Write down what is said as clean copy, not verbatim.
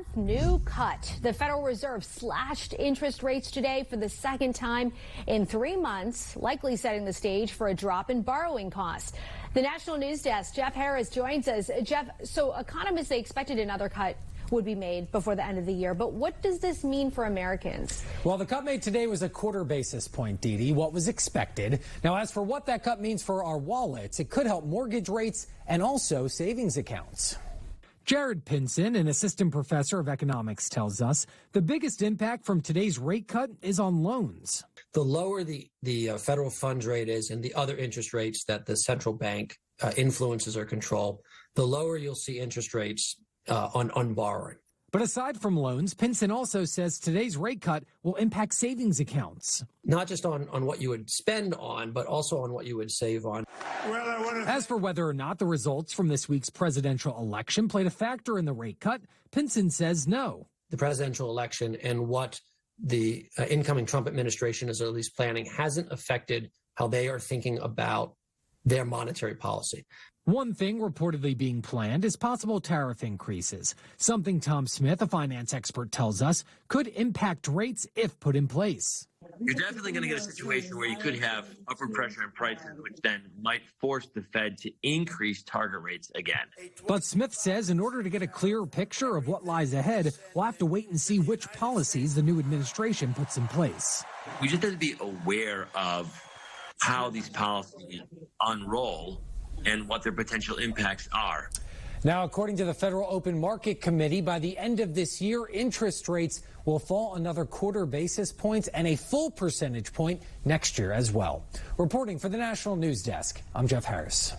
month, new cut. The Federal Reserve slashed interest rates today for the second time in 3 months, likely setting the stage for a drop in borrowing costs. The National News Desk, Geoff Harris joins us. Geoff, so economists, they expected another cut would be made before the end of the year. But what does this mean for Americans? Well, the cut made today was a quarter basis point, Dee, what was expected. Now, as for what that cut means for our wallets, it could help mortgage rates and also savings accounts. Jared Pincin, an assistant professor of economics, tells us the biggest impact from today's rate cut is on loans. The lower the federal funds rate is and the other interest rates that the central bank influences or control, the lower you'll see interest rates on borrowing. But aside from loans, Pincin also says today's rate cut will impact savings accounts. Not just on what you would spend on, but also on what you would save on. As for whether or not the results from this week's presidential election played a factor in the rate cut, Pincin says no. The presidential election and what the incoming Trump administration is at least planning hasn't affected how they are thinking about their monetary policy. One thing reportedly being planned is possible tariff increases, something Tom Smith, a finance expert, tells us could impact rates if put in place. You're definitely going to get a situation where you could have upward pressure on prices, which then might force the Fed to increase target rates again. But Smith says in order to get a clearer picture of what lies ahead, we'll have to wait and see which policies the new administration puts in place. We just have to be aware of how these policies unroll and what their potential impacts are. Now, according to the Federal Open Market Committee, by the end of this year, interest rates will fall another quarter basis points and a full percentage point next year as well. Reporting for the National News Desk, I'm Geoff Harris.